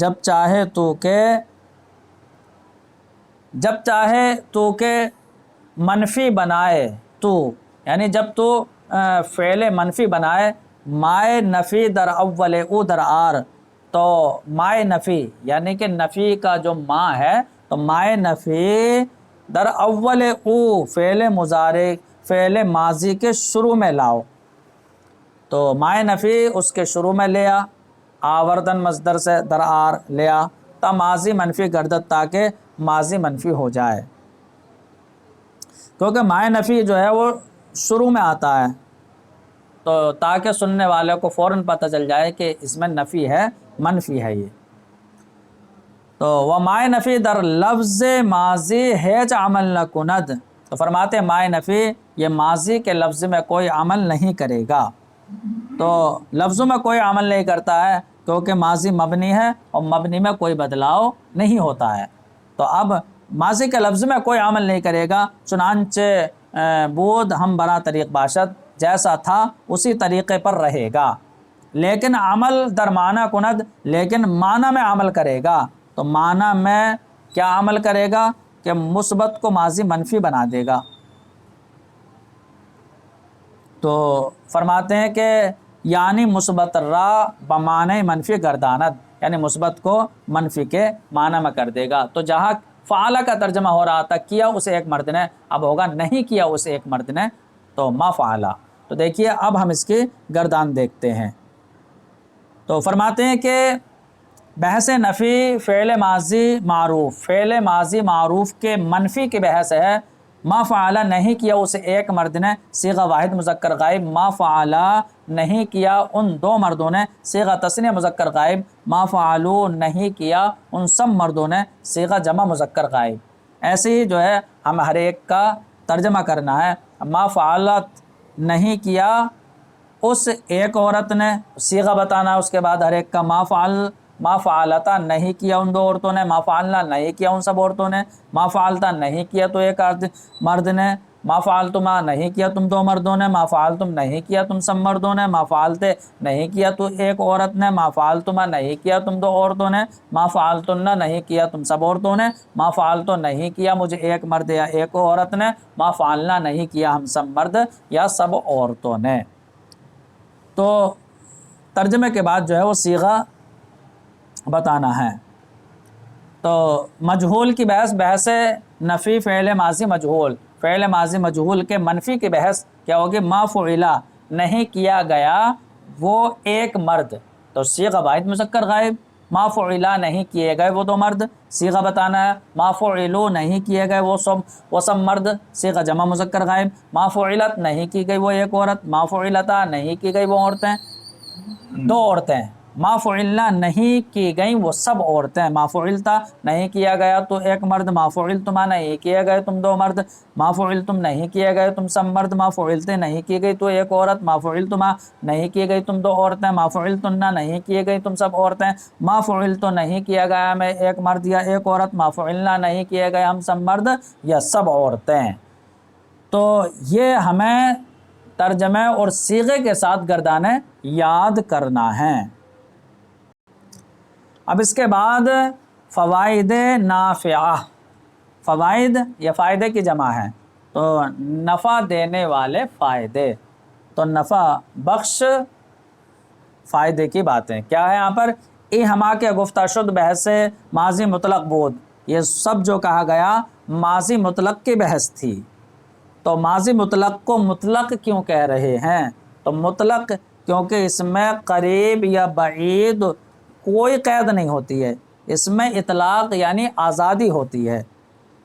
جب چاہے تو کہ منفی بنائے تو، یعنی جب تو فعل منفی بنائے مائے نفی در اول او در آر، تو مائے نفی یعنی کہ نفی کا جو ما ہے تو مائے نفی در اول او فعل مضارع فعل ماضی کے شروع میں لاؤ، تو مائے نفی اس کے شروع میں لیا، آوردن مصدر سے در آر لیا، تا ماضی منفی گردد تاکہ ماضی منفی ہو جائے، کیونکہ مائے نفی جو ہے وہ شروع میں آتا ہے، تو تاکہ سننے والے کو فوراً پتہ چل جائے کہ اس میں نفی ہے، منفی ہے یہ۔ تو وہ مائے نفی در لفظ ماضی ہیچ عمل نہ کند، تو فرماتے ہیں مائے نفی یہ ماضی کے لفظ میں کوئی عمل نہیں کرے گا، تو لفظوں میں کوئی عمل نہیں کرتا ہے کیونکہ ماضی مبنی ہے اور مبنی میں کوئی بدلاؤ نہیں ہوتا ہے، تو اب ماضی کے لفظ میں کوئی عمل نہیں کرے گا، چنانچہ بود ہم برا طریق باشد، جیسا تھا اسی طریقے پر رہے گا، لیکن عمل در معنی کند، لیکن معنی میں عمل کرے گا، تو معنی میں کیا عمل کرے گا کہ مثبت کو ماضی منفی بنا دے گا، تو فرماتے ہیں کہ یعنی مثبت را بمعنی منفی گرداند، یعنی مثبت کو منفی کے معنی میں کر دے گا، تو جہاں فعل کا ترجمہ ہو رہا تھا کیا اسے ایک مرد نے، اب ہوگا نہیں کیا اسے ایک مرد نے، تو ما فعل۔ تو دیکھیے اب ہم اس کی گردان دیکھتے ہیں، تو فرماتے ہیں کہ بحث نفی فعل ماضی معروف کے منفی کی بحث ہے، ما فعل نہیں کیا اسے ایک مرد نے، صیغہ واحد مذکر غائب، ما فعل نہیں کیا ان دو مردوں نے، صیغہ تثنیہ مذکر غائب، ما فعلوا نہیں کیا ان سب مردوں نے، صیغہ جمع مذکر غائب۔ ایسے ہی جو ہے ہم ہر ایک کا ترجمہ کرنا ہے، ما فعلت نہیں کیا اس ایک عورت نے، صیغہ بتانا، اس کے بعد ہر ایک کا ما فعلتا نہیں کیا ان دو عورتوں نے، ما فعلنا نہیں کیا ان سب عورتوں نے، ما فعلتا نہیں کیا تو ایک مرد نے، ما فعلتما نہیں کیا تم دو مردوں نے، ما فعلتم نہیں کیا تم سب مردوں نے، ما فعلتے نہیں کیا تو ایک عورت نے، ما فعلتما نہیں کیا تم دو عورتوں نے، ما فعلتن نہیں کیا تم سب عورتوں نے، ما فعلتو نہیں کیا مجھے ایک مرد یا ایک عورت نے، ما فعلنا نہیں کیا ہم سب مرد یا سب عورتوں نے۔ تو ترجمے کے بعد جو ہے وہ صیغہ بتانا ہے، تو مجہول کی بحث نفی فعل ماضی مجہول کے منفی کی بحث کیا ہوگی، ما فعلا نہیں کیا گیا وہ ایک مرد، تو صیغہ واحد مذکر غائب، ما فعلا نہیں کیے گئے وہ دو مرد، صیغہ بتانا ہے، ما فعلوا نہیں کیے گئے وہ سب مرد، صیغہ جمع مذکر غائب، ما فعلت نہیں کی گئی وہ ایک عورت، ما فعلتا نہیں کی گئی وہ عورتیں دو عورتیں، ما فعلنا نہیں کی گئیں وہ سب عورتیں، ما فعلتا نہیں کیا گیا تو ایک مرد، ما فعلتما نہیں کیے گئے تم دو مرد، ما فعلتم نہیں کیے گئے تم سب مرد، ما فعلتے نہیں کی گئی تو ایک عورت، ما فعلتما نہیں کی گئی تم دو عورتیں، ما فعلتن نہیں کیے گئی تم سب عورتیں، ما فعلتو نہیں کیا گیا میں ایک مرد یا ایک عورت، ما فعلنا نہیں کیے گئے ہم سب مرد یا سب عورتیں۔ تو یہ ہمیں ترجمے اور صیغے کے ساتھ گردانیں یاد کرنا ہے۔ اب اس کے بعد فوائد نافعہ، فوائد یا فائدے کی جمع ہے، تو نفع دینے والے فائدے، تو نفع بخش فائدے کی باتیں کیا ہے یہاں پر، ای ہما کے گفتہ شد بحث ماضی مطلق بود، یہ سب جو کہا گیا ماضی مطلق کی بحث تھی، تو ماضی مطلق کو مطلق کیوں کہہ رہے ہیں، تو مطلق کیونکہ اس میں قریب یا بعید کوئی قید نہیں ہوتی ہے، اس میں اطلاق یعنی آزادی ہوتی ہے،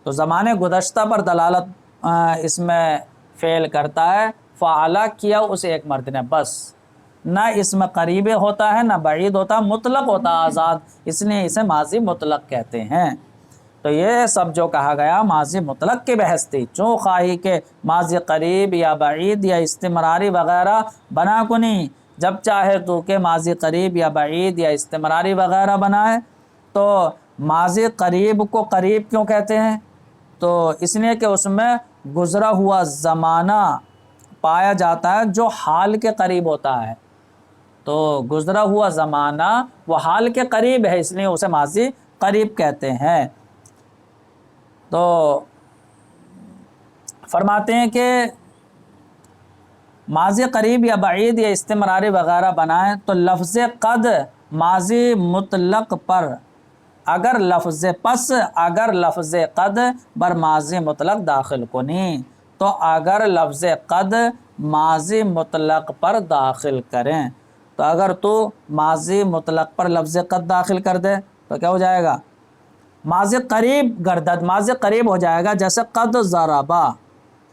تو زمانے گزشتہ پر دلالت اس میں فعل کرتا ہے، فعلا کیا اسے ایک مرد نے، بس نہ اس میں قریب ہوتا ہے نہ بعید ہوتا، مطلق ہوتا آزاد، اس لیے اسے ماضی مطلق کہتے ہیں۔ تو یہ سب جو کہا گیا ماضی مطلق کی بحث تھی، چوں خواہی کہ ماضی قریب یا بعید یا استمراری وغیرہ بنا کنی، جب چاہے تو کہ ماضی قریب یا بعید یا استمراری وغیرہ بنائے، تو ماضی قریب کو قریب کیوں کہتے ہیں، تو اس لیے کہ اس میں گزرا ہوا زمانہ پایا جاتا ہے جو حال کے قریب ہوتا ہے، تو گزرا ہوا زمانہ وہ حال کے قریب ہے، اس لیے اسے ماضی قریب کہتے ہیں۔ تو فرماتے ہیں کہ ماضی قریب یا بعید یا استمراری وغیرہ بنائیں تو لفظ قد ماضی مطلق پر اگر لفظ قد بر ماضی مطلق داخل کنی، تو اگر لفظ قد ماضی مطلق پر داخل کریں، تو اگر تو ماضی مطلق پر لفظ قد داخل کر دے تو کیا ہو جائے گا؟ ماضی قریب گردد، ماضی قریب ہو جائے گا۔ جیسے قد ضربا،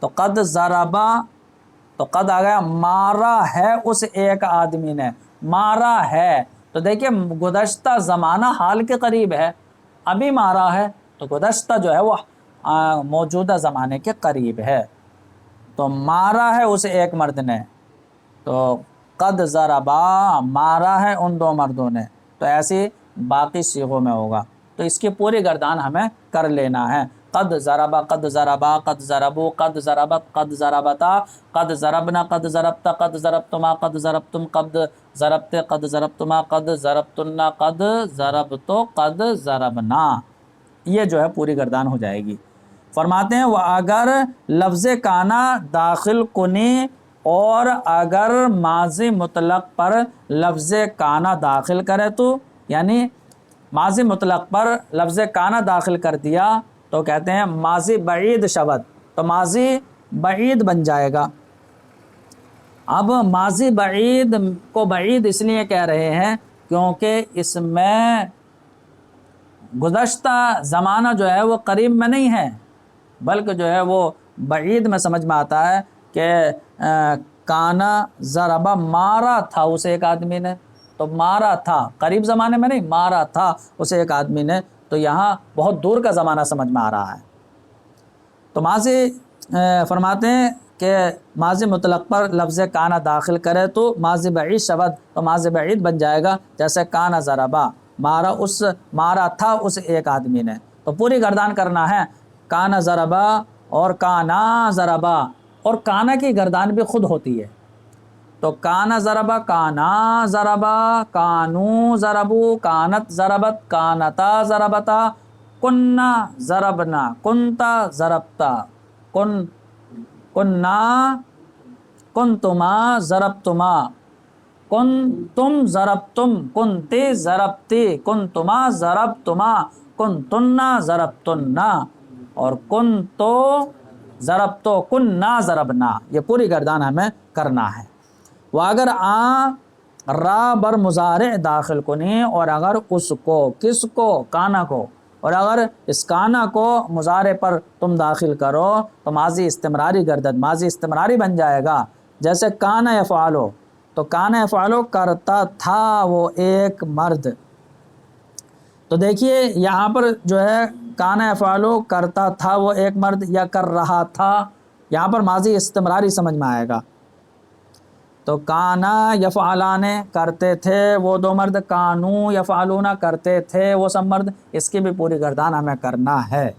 تو قد ضربا تو قد آ گیا، مارا ہے اس ایک آدمی نے، مارا ہے۔ تو دیکھیے گزشتہ زمانہ حال کے قریب ہے، ابھی مارا ہے تو گزشتہ جو ہے وہ موجودہ زمانے کے قریب ہے۔ تو مارا ہے اس ایک مرد نے، تو قد ضربا مارا ہے ان دو مردوں نے، تو ایسی باقی صیغوں میں ہوگا۔ تو اس کی پوری گردان ہمیں کر لینا ہے۔ قد ضربا، قد ضربا، قد ضربو، قد ضربت، قد ضربتا، قد ضربنا، قد ضربتا، قد ضربتما، قد ضربتم، قد ضربتے، قد ضربتما، قد ضربتن، قد ضربتو، قد ضربنا، یہ جو ہے پوری گردان ہو جائے گی۔ فرماتے ہیں وہ اگر لفظ کانا داخل کنی، اور اگر ماضی مطلق پر لفظ کانا داخل کرے تو، یعنی ماضی مطلق پر لفظ کانا داخل کر دیا تو کہتے ہیں ماضی بعید شود، تو ماضی بعید بن جائے گا۔ اب ماضی بعید کو بعید اس لیے کہہ رہے ہیں کیونکہ اس میں گزشتہ زمانہ جو ہے وہ قریب میں نہیں ہے، بلکہ جو ہے وہ بعید میں سمجھ میں آتا ہے کہ کانا ضربا مارا تھا اسے ایک آدمی نے، تو مارا تھا قریب زمانے میں نہیں، مارا تھا اسے ایک آدمی نے، تو یہاں بہت دور کا زمانہ سمجھ میں آ رہا ہے۔ تو ماضی فرماتے ہیں کہ ماضی مطلق پر لفظ کانا داخل کرے تو ماضی بعید شود، تو ماضی بعید بن جائے گا۔ جیسے کانا ضربا، مارا تھا اس ایک آدمی نے، تو پوری گردان کرنا ہے۔ کانا ضربا اور کانا ضربا، اور کانا کی گردان بھی خود ہوتی ہے، تو کانا ضربا، کانا ضربا، کانو ضربو، کانت ضربت، کانتا ضربتا، کننا ضربنا، کنتا ضربتا، کننا کنتما ضربتما، کنتم ضربتم، کنتی ضربتی، کنتما ضربتما، کنتنا ضربتنا، اور کنتو ضربتو، کننا ضربنا، یہ پوری گردان ہمیں کرنا ہے۔ وہ اگر را بر مضارع داخل کنی، اور اگر اس کو، کس کو؟ کانا کو، اور اگر اس کانا کو مضارع پر تم داخل کرو تو ماضی استمراری گردد، ماضی استمراری بن جائے گا۔ جیسے کانا یفعلو، تو کانا یفعلو کرتا تھا وہ ایک مرد، تو دیکھیے یہاں پر جو ہے کانا یفعلو کرتا تھا وہ ایک مرد یا کر رہا تھا، یہاں پر ماضی استمراری سمجھ میں آئے گا۔ تو کانا یفعلان کرتے تھے وہ دو مرد، کانو یفعلون کرتے تھے وہ سب مرد، اس کی بھی پوری گردان ہمیں کرنا ہے۔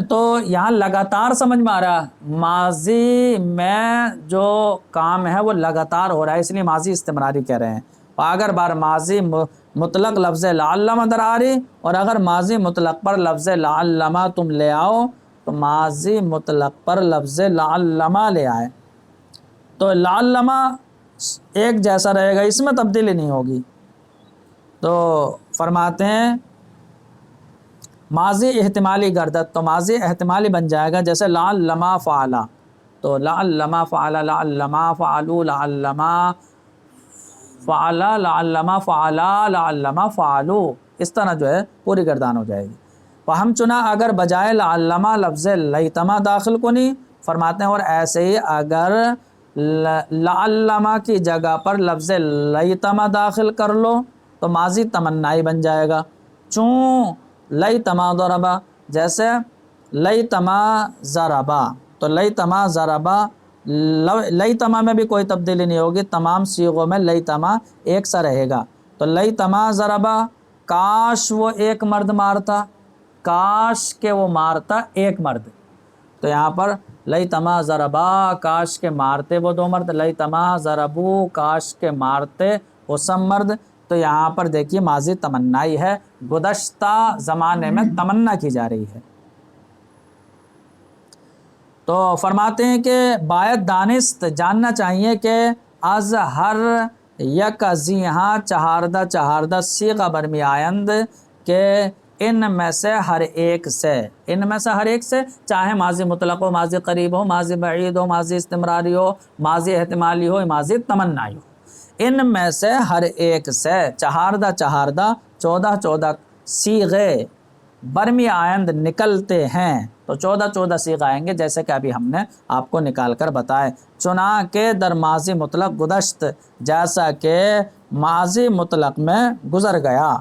تو یہاں لگاتار سمجھ میں آ رہا ہے، ماضی میں جو کام ہے وہ لگاتار ہو رہا ہے، اس لیے ماضی استمراری کہہ رہے ہیں۔ اگر بار ماضی مطلق لفظ لعلم دراری، اور اگر ماضی مطلق پر لفظ لعلم تم لے آؤ تو ماضی مطلق پر لفظ لعلم لے آئے تو لعلم ایک جیسا رہے گا، اس میں تبدیلی نہیں ہوگی۔ تو فرماتے ہیں ماضی احتمالی گردد، تو ماضی احتمالی بن جائے گا۔ جیسے لعلم فعلا، تو لعلم فعلا، لعلم فعلو، لعلم فعلا، لعلم فعلا، لعلم فعلو، اس طرح جو ہے پوری گردان ہو جائے گی۔ فہم چنا اگر بجائے لعلم لفظ لیتما داخل کنی، فرماتے ہیں اور ایسے ہی اگر لعلم کی جگہ پر لفظ لیتما داخل کر لو تو ماضی تمنائی بن جائے گا۔ چون لیتما ضربا، جیسے لیتما ضربا، تو لیتما ضربا، لیتما میں بھی کوئی تبدیلی نہیں ہوگی، تمام صیغوں میں لیتما ایک سا رہے گا۔ تو لیتما ضربا، کاش وہ ایک مرد مارتا، کاش کہ وہ مارتا ایک مرد، تو یہاں پر لیتما ضربا کاش کے مارتے وہ دو مرد، لیتما ضربو کاش کے مارتے وہ سب مرد۔ تو یہاں پر دیکھیے ماضی تمنائی ہے، گزشتہ زمانے میں تمنا کی جا رہی ہے۔ تو فرماتے ہیں کہ باید دانست جاننا چاہیے کہ از ہر یک ازی ہاں چہاردہ چہاردہ صیغہ برمی آیند کہ ان میں سے ہر ایک سے، ان میں سے ہر ایک سے، چاہے ماضی مطلق ہو، ماضی قریب ہو، ماضی بعید ہو، ماضی استمراری ہو، ماضی احتمالی ہو، ماضی تمنائی ہو، ان میں سے ہر ایک سے چہاردہ چہاردہ 14 14 صیغے برمی آئند نکلتے ہیں۔ تو 14 14 صیغے آئیں گے جیسے کہ ابھی ہم نے آپ کو نکال کر بتائے۔ چنانکہ در ماضی مطلق گزشت، جیسا کہ ماضی مطلق میں گزر گیا۔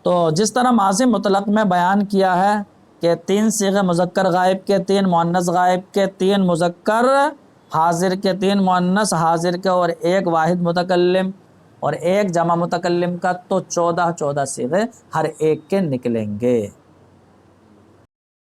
تو جس طرح ماضی مطلق میں بیان کیا ہے کہ 3 صیغے مذکر غائب کے، 3 مؤنث غائب کے، 3 مذکر حاضر کے، 3 مؤنث حاضر کے، اور 1 واحد متکلم اور 1 جمع متکلم کا، تو 14 14 صیغے ہر ایک کے نکلیں گے۔